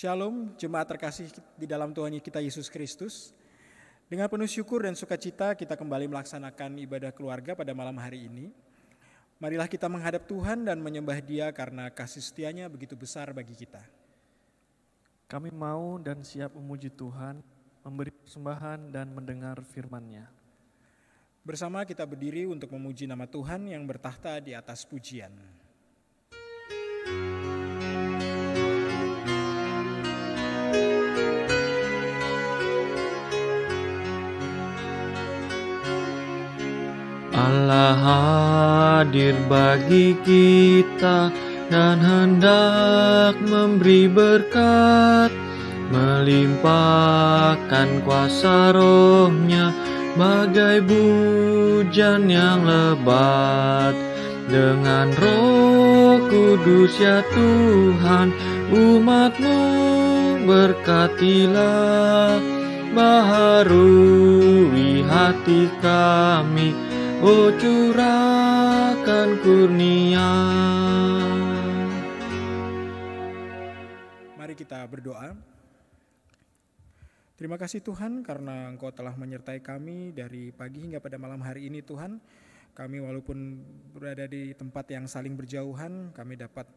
Shalom, jemaat terkasih di dalam Tuhan kita Yesus Kristus. Dengan penuh syukur dan sukacita kita kembali melaksanakan ibadah keluarga pada malam hari ini. Marilah kita menghadap Tuhan dan menyembah Dia karena kasih setianya begitu besar bagi kita. Kami mau dan siap memuji Tuhan, memberi persembahan dan mendengar firman-Nya. Bersama kita berdiri untuk memuji nama Tuhan yang bertahta di atas pujian. Allah hadir bagi kita dan hendak memberi berkat, melimpahkan kuasa Roh-Nya bagai hujan yang lebat. Dengan Roh Kudus ya Tuhan, umat-Mu berkatilah, baharui hati kami, oh curahkan kurnia. Mari kita berdoa. Terima kasih Tuhan karena Engkau telah menyertai kami dari pagi hingga pada malam hari ini Tuhan. Kami walaupun berada di tempat yang saling berjauhan, kami dapat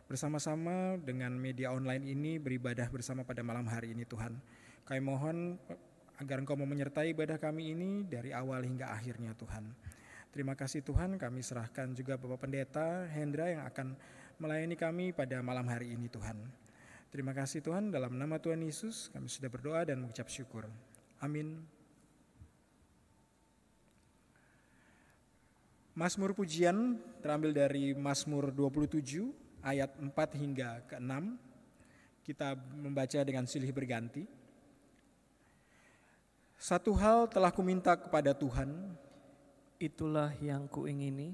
bersama-sama dengan media online ini beribadah bersama pada malam hari ini Tuhan. Kami mohon agar Engkau mau menyertai ibadah kami ini dari awal hingga akhirnya Tuhan. Terima kasih Tuhan, kami serahkan juga Bapak Pendeta Hendra yang akan melayani kami pada malam hari ini Tuhan. Terima kasih Tuhan, dalam nama Tuhan Yesus kami sudah berdoa dan mengucap syukur. Amin. Mazmur pujian terambil dari Mazmur 27 ayat 4 hingga ke-6. Kita membaca dengan silih berganti. Satu hal telah kuminta kepada Tuhan, Itulah yang kuingini,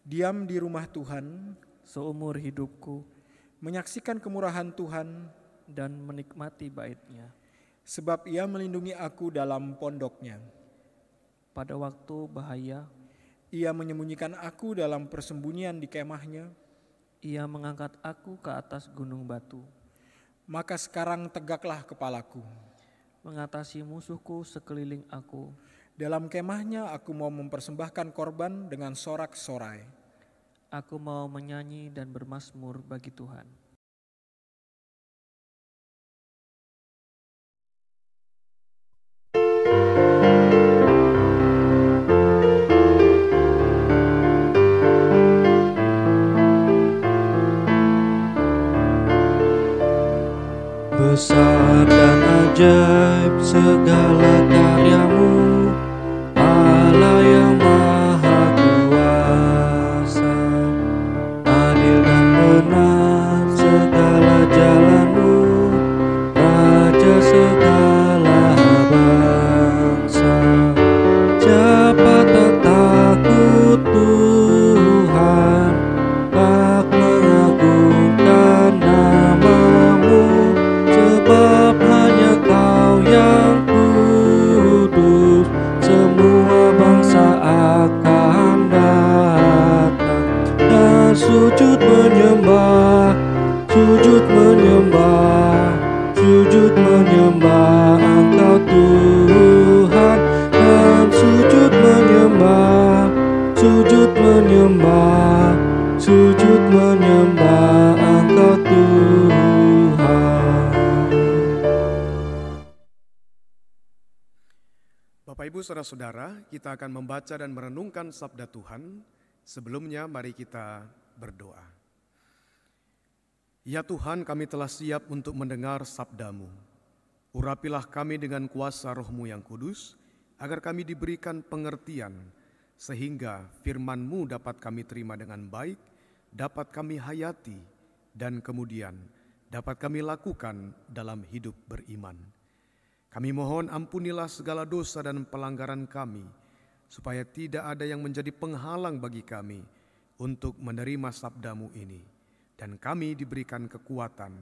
diam di rumah Tuhan, seumur hidupku, menyaksikan kemurahan Tuhan, dan menikmati bait-Nya. sebab Ia melindungi aku dalam pondok-Nya. Pada waktu bahaya, Ia menyembunyikan aku dalam persembunyian di kemah-Nya. Ia mengangkat aku ke atas gunung batu, Maka sekarang tegaklah kepalaku. mengatasi musuhku sekeliling aku. Dalam kemah-Nya aku mau mempersembahkan korban dengan sorak-sorai. Aku mau menyanyi dan bermazmur bagi Tuhan. Besar dan ajaib segala karya-Mu, Allah yang Maha Kuasa. Adil dan benar segala jalan-Mu, Raja segala bangsa. Siapa tak takut Tuhan, tak mengagungkan nama-Mu, sebab hanya Kau yang kudus. Semua bangsa akan datang dan sujud menyembah, sujud menyembah, sujud menyembah Engkau Tuhan, dan sujud menyembah, sujud menyembah, sujud menyembah Engkau Tuhan. Bapak Ibu Saudara-saudara, kita akan membaca dan merenungkan sabda Tuhan. Sebelumnya mari kita berdoa. Ya Tuhan, kami telah siap untuk mendengar sabda-Mu. Urapilah kami dengan kuasa Roh-Mu yang kudus, agar kami diberikan pengertian, sehingga firman-Mu dapat kami terima dengan baik, dapat kami hayati, dan kemudian dapat kami lakukan dalam hidup beriman. Kami mohon ampunilah segala dosa dan pelanggaran kami, supaya tidak ada yang menjadi penghalang bagi kami untuk menerima sabda-Mu ini. Dan kami diberikan kekuatan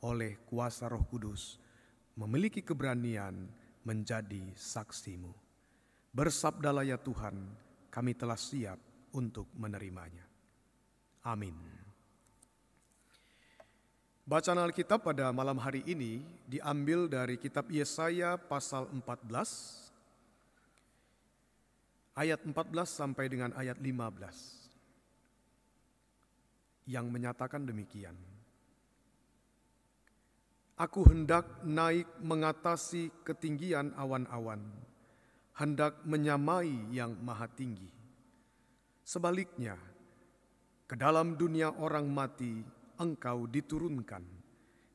oleh kuasa Roh Kudus, memiliki keberanian menjadi saksi-Mu. Bersabdalah ya Tuhan, kami telah siap untuk menerimanya. Amin. Bacaan Alkitab pada malam hari ini diambil dari kitab Yesaya pasal 14, ayat 14 sampai dengan ayat 15, yang menyatakan demikian. Aku hendak naik mengatasi ketinggian awan-awan, hendak menyamai yang maha tinggi. Sebaliknya, ke dalam dunia orang mati, Engkau diturunkan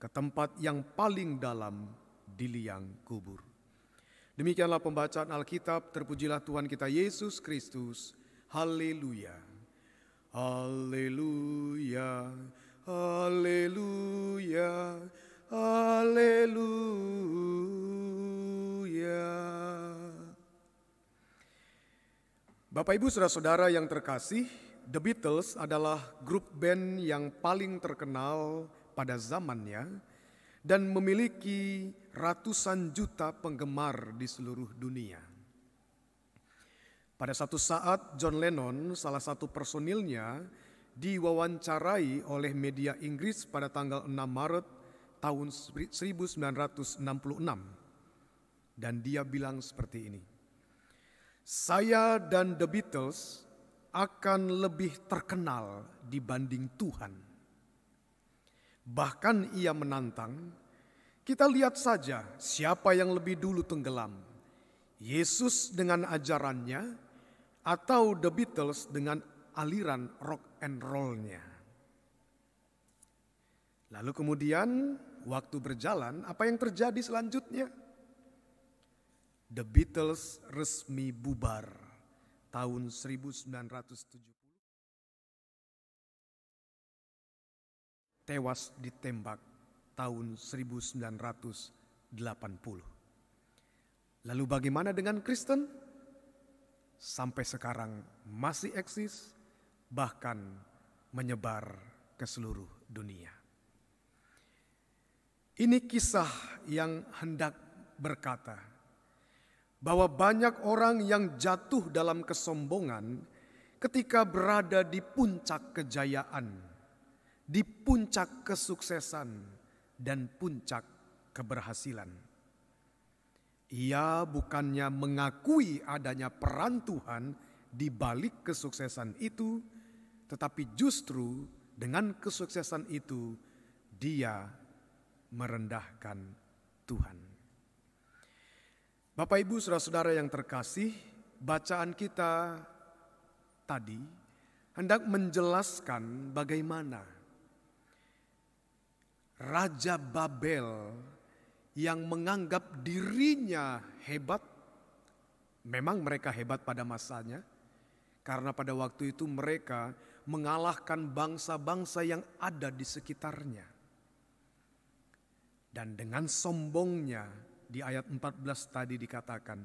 ke tempat yang paling dalam di liang kubur. Demikianlah pembacaan Alkitab. Terpujilah Tuhan kita Yesus Kristus. Haleluya. Haleluya. Haleluya. Haleluya. Bapak Ibu saudara-saudara yang terkasih, The Beatles adalah grup band yang paling terkenal pada zamannya dan memiliki ratusan juta penggemar di seluruh dunia. Pada satu saat John Lennon, salah satu personilnya, diwawancarai oleh media Inggris pada tanggal 6 Maret tahun 1966. Dan dia bilang seperti ini, "Saya dan The Beatles akan lebih terkenal dibanding Tuhan." Bahkan ia menantang, kita lihat saja siapa yang lebih dulu tenggelam, Yesus dengan ajarannya atau The Beatles dengan aliran rock and roll-nya. Lalu kemudian waktu berjalan, apa yang terjadi selanjutnya? The Beatles resmi bubar tahun 1970, tewas ditembak tahun 1980. Lalu bagaimana dengan Kristen? Sampai sekarang masih eksis, bahkan menyebar ke seluruh dunia. Ini kisah yang hendak berkata bahwa banyak orang yang jatuh dalam kesombongan ketika berada di puncak kejayaan, di puncak kesuksesan, dan puncak keberhasilan. Ia bukannya mengakui adanya peran Tuhan di balik kesuksesan itu, tetapi justru dengan kesuksesan itu dia merendahkan Tuhan. Bapak Ibu saudara-saudara yang terkasih, bacaan kita tadi hendak menjelaskan bagaimana Raja Babel yang menganggap dirinya hebat, memang mereka hebat pada masanya, karena pada waktu itu mereka mengalahkan bangsa-bangsa yang ada di sekitarnya. Dan dengan sombongnya, di ayat 14 tadi dikatakan,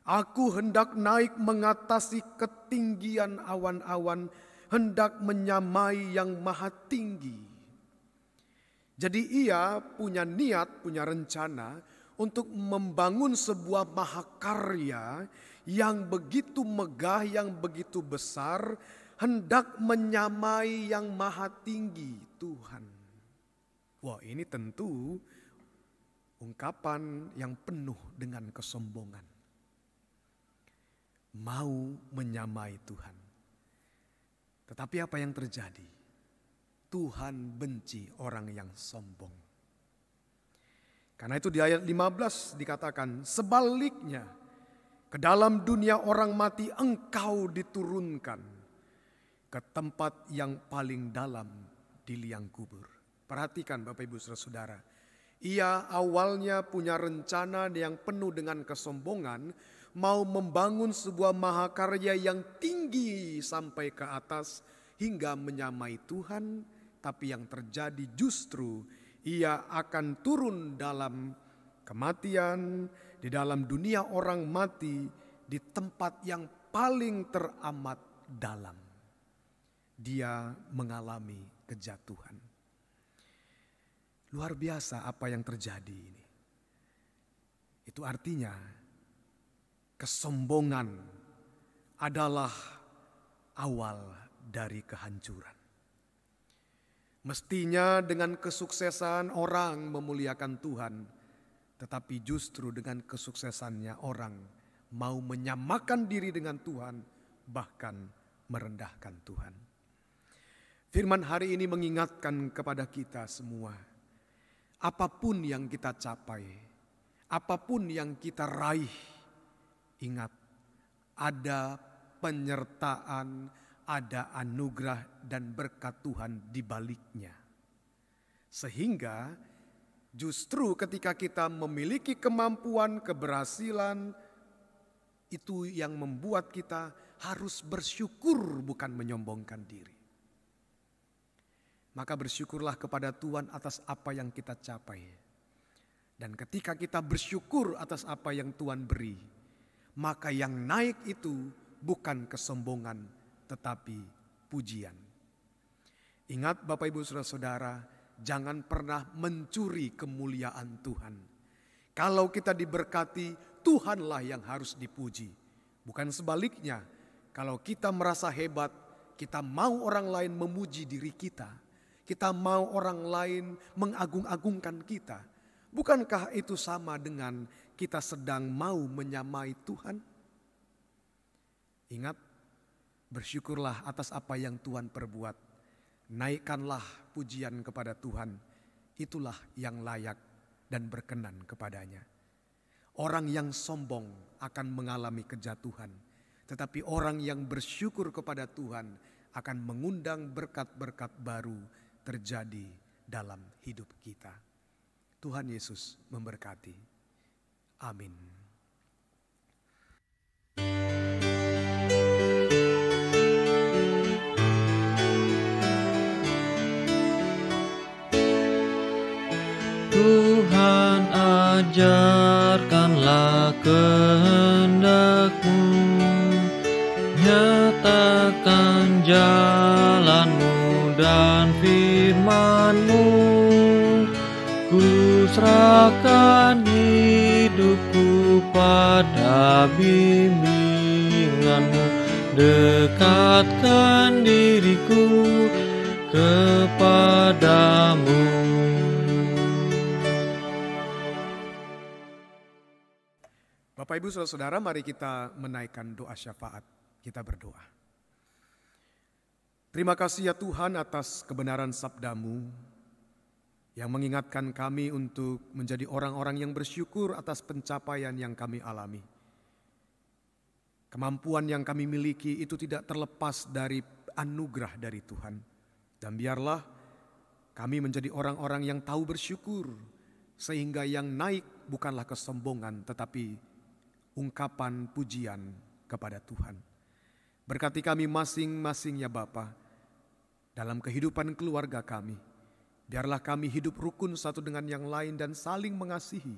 "Aku hendak naik mengatasi ketinggian awan-awan, hendak menyamai yang maha tinggi." Jadi ia punya niat, punya rencana untuk membangun sebuah mahakarya yang begitu megah, yang begitu besar, hendak menyamai yang maha tinggi, Tuhan. Wah, ini tentu ungkapan yang penuh dengan kesombongan. Mau menyamai Tuhan. Tetapi apa yang terjadi? Tuhan benci orang yang sombong. Karena itu di ayat 15 dikatakan, "Sebaliknya, ke dalam dunia orang mati Engkau diturunkan ke tempat yang paling dalam di liang kubur." Perhatikan Bapak Ibu saudara. Ia awalnya punya rencana yang penuh dengan kesombongan, mau membangun sebuah mahakarya yang tinggi sampai ke atas hingga menyamai Tuhan, tapi yang terjadi justru ia akan turun dalam kematian, di dalam dunia orang mati, di tempat yang paling teramat dalam. Dia mengalami kejatuhan. Luar biasa apa yang terjadi ini. Itu artinya kesombongan adalah awal dari kehancuran. Mestinya dengan kesuksesan orang memuliakan Tuhan, tetapi justru dengan kesuksesannya orang mau menyamakan diri dengan Tuhan, bahkan merendahkan Tuhan. Firman hari ini mengingatkan kepada kita semua, apapun yang kita capai, apapun yang kita raih, ingat ada penyertaan, ada anugerah dan berkat Tuhan di baliknya. Sehingga justru ketika kita memiliki kemampuan, keberhasilan, itu yang membuat kita harus bersyukur bukan menyombongkan diri. Maka bersyukurlah kepada Tuhan atas apa yang kita capai. Dan ketika kita bersyukur atas apa yang Tuhan beri, maka yang naik itu bukan kesombongan, tetapi pujian. Ingat Bapak Ibu Saudara-saudara, jangan pernah mencuri kemuliaan Tuhan. Kalau kita diberkati, Tuhanlah yang harus dipuji. Bukan sebaliknya, kalau kita merasa hebat, kita mau orang lain memuji diri kita. Kita mau orang lain mengagung-agungkan kita. Bukankah itu sama dengan kita sedang mau menyamai Tuhan? Ingat, bersyukurlah atas apa yang Tuhan perbuat. Naikkanlah pujian kepada Tuhan. Itulah yang layak dan berkenan kepadanya. Orang yang sombong akan mengalami kejatuhan. Tetapi orang yang bersyukur kepada Tuhan akan mengundang berkat-berkat baru terjadi dalam hidup kita. Tuhan Yesus memberkati. Amin. Tuhan, ajarkanlah kehendak-Mu, nyatakan jalan-Mu dan firman-Mu. Ku serahkan hidupku pada bimbingan-Mu, dekatkan diriku kepadamu. Bapak Ibu Saudara-saudara, mari kita menaikkan doa syafaat. Kita berdoa. Terima kasih ya Tuhan atas kebenaran sabda-Mu yang mengingatkan kami untuk menjadi orang-orang yang bersyukur atas pencapaian yang kami alami. Kemampuan yang kami miliki itu tidak terlepas dari anugerah dari Tuhan. Dan biarlah kami menjadi orang-orang yang tahu bersyukur, sehingga yang naik bukanlah kesombongan tetapi ungkapan pujian kepada Tuhan. Berkati kami masing-masing ya Bapa, dalam kehidupan keluarga kami. Biarlah kami hidup rukun satu dengan yang lain dan saling mengasihi.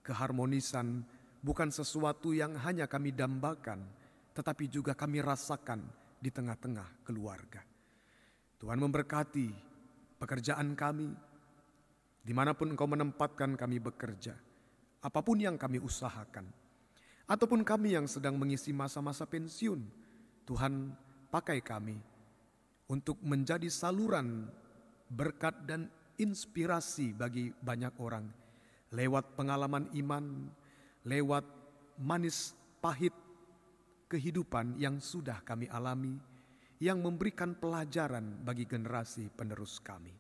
Keharmonisan bukan sesuatu yang hanya kami dambakan, tetapi juga kami rasakan di tengah-tengah keluarga. Tuhan memberkati pekerjaan kami, dimanapun Engkau menempatkan kami bekerja, apapun yang kami usahakan, ataupun kami yang sedang mengisi masa-masa pensiun, Tuhan pakai kami untuk menjadi saluran berkat dan inspirasi bagi banyak orang lewat pengalaman iman, lewat manis pahit kehidupan yang sudah kami alami, yang memberikan pelajaran bagi generasi penerus kami.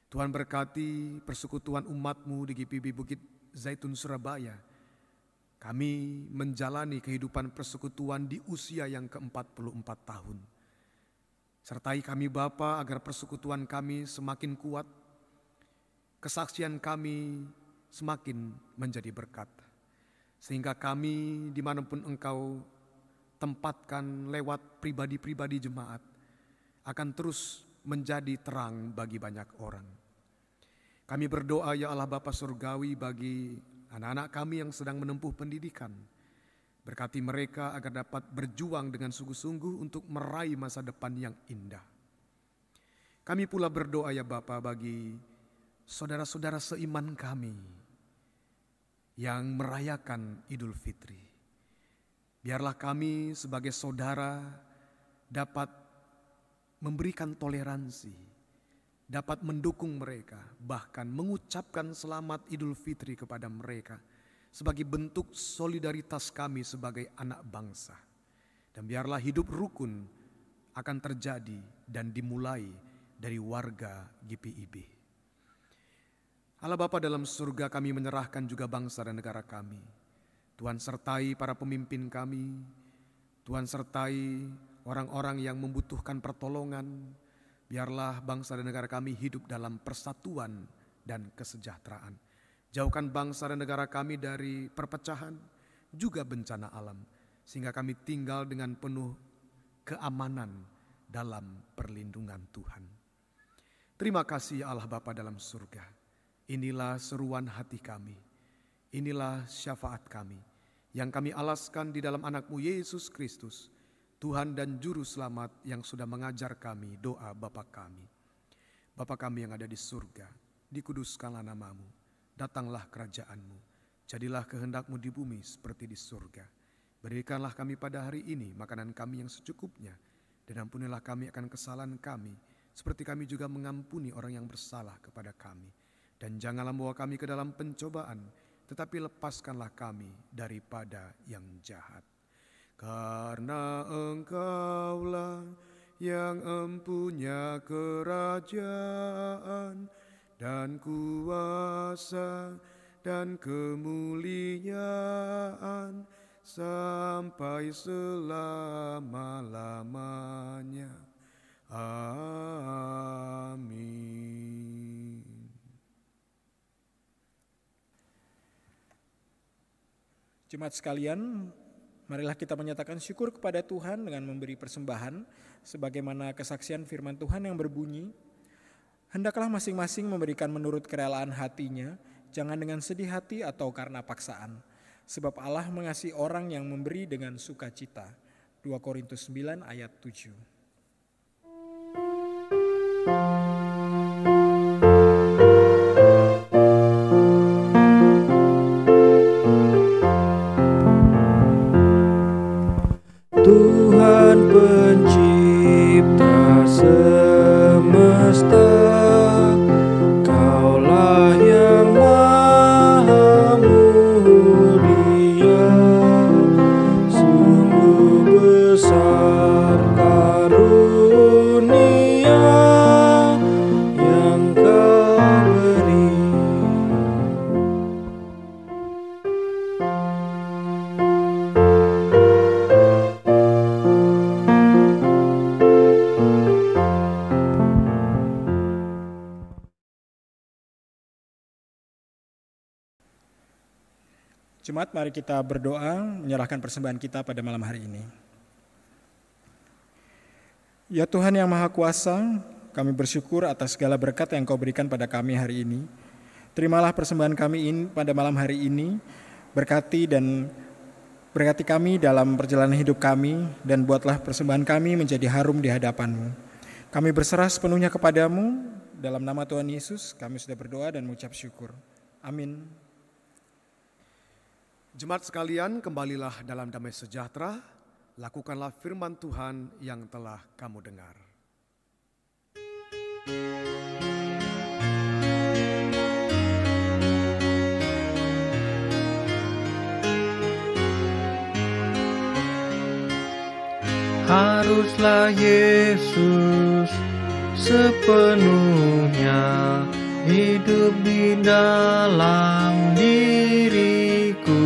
Tuhan berkati persekutuan umat-Mu di GPIB Bukit Zaitun Surabaya. Kami menjalani kehidupan persekutuan di usia yang ke-44 tahun. Sertai kami Bapa agar persekutuan kami semakin kuat, kesaksian kami semakin menjadi berkat. Sehingga kami dimanapun Engkau tempatkan lewat pribadi-pribadi jemaat, akan terus menjadi terang bagi banyak orang. Kami berdoa ya Allah Bapa Surgawi bagi anak-anak kami yang sedang menempuh pendidikan. Berkati mereka agar dapat berjuang dengan sungguh-sungguh untuk meraih masa depan yang indah. Kami pula berdoa ya Bapa bagi saudara-saudara seiman kami yang merayakan Idul Fitri. Biarlah kami sebagai saudara dapat memberikan toleransi, dapat mendukung mereka, bahkan mengucapkan selamat Idul Fitri kepada mereka sebagai bentuk solidaritas kami sebagai anak bangsa. Dan biarlah hidup rukun akan terjadi dan dimulai dari warga GPIB. Allah Bapa dalam surga, kami menyerahkan juga bangsa dan negara kami. Tuhan sertai para pemimpin kami, Tuhan sertai orang-orang yang membutuhkan pertolongan. Biarlah bangsa dan negara kami hidup dalam persatuan dan kesejahteraan. Jauhkan bangsa dan negara kami dari perpecahan, juga bencana alam, sehingga kami tinggal dengan penuh keamanan dalam perlindungan Tuhan. Terima kasih Allah Bapa dalam surga. Inilah seruan hati kami. Inilah syafaat kami yang kami alaskan di dalam anak-Mu Yesus Kristus, Tuhan dan Juru Selamat yang sudah mengajar kami doa Bapa kami. Bapa kami yang ada di surga, dikuduskanlah nama-Mu, datanglah kerajaan-Mu, jadilah kehendak-Mu di bumi seperti di surga. Berikanlah kami pada hari ini makanan kami yang secukupnya, dan ampunilah kami akan kesalahan kami, seperti kami juga mengampuni orang yang bersalah kepada kami. Dan janganlah membawa kami ke dalam pencobaan, tetapi lepaskanlah kami daripada yang jahat. Karena Engkaulah yang empunya kerajaan dan kuasa dan kemuliaan sampai selama-lamanya. Amin. Jemaat sekalian, marilah kita menyatakan syukur kepada Tuhan dengan memberi persembahan, sebagaimana kesaksian firman Tuhan yang berbunyi, hendaklah masing-masing memberikan menurut kerelaan hatinya, jangan dengan sedih hati atau karena paksaan. Sebab Allah mengasihi orang yang memberi dengan sukacita. 2 Korintus 9 ayat 7. Tuhan pencipta semesta, Kaulah yang maha mulia, sungguh besar karunia yang Kau beri. Jemaat, mari kita berdoa menyerahkan persembahan kita pada malam hari ini. Ya Tuhan yang Maha Kuasa, kami bersyukur atas segala berkat yang Kau berikan pada kami hari ini. Terimalah persembahan kami ini pada malam hari ini, berkati kami dalam perjalanan hidup kami, dan buatlah persembahan kami menjadi harum di hadapan-Mu. Kami berserah sepenuhnya kepadamu, dalam nama Tuhan Yesus kami sudah berdoa dan mengucap syukur. Amin. Jemaat sekalian, kembalilah dalam damai sejahtera, lakukanlah firman Tuhan yang telah kamu dengar. Haruslah Yesus sepenuhnya hidup di dalam diriku,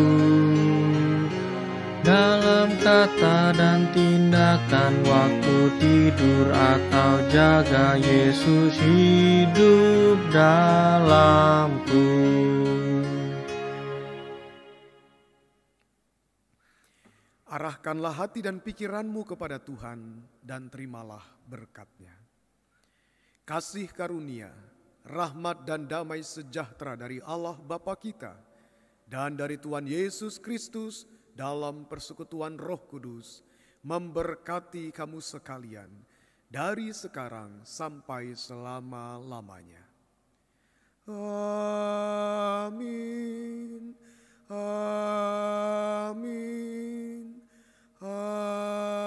dalam kata dan tindakan, waktu tidur atau jaga, Yesus hidup dalamku. Arahkanlah hati dan pikiranmu kepada Tuhan dan terimalah berkat-Nya. Kasih karunia, rahmat dan damai sejahtera dari Allah Bapa kita dan dari Tuhan Yesus Kristus dalam persekutuan Roh Kudus memberkati kamu sekalian dari sekarang sampai selama-lamanya. Amin. Amin. Amin.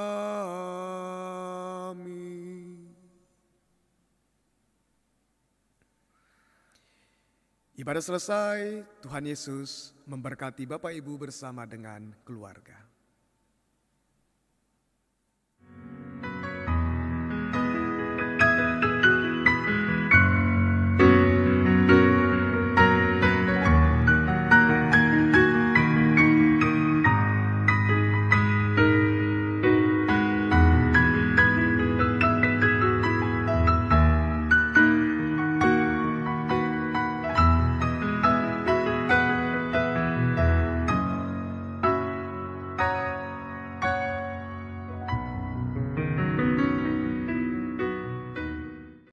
Ibadah selesai, Tuhan Yesus memberkati Bapak Ibu bersama dengan keluarga.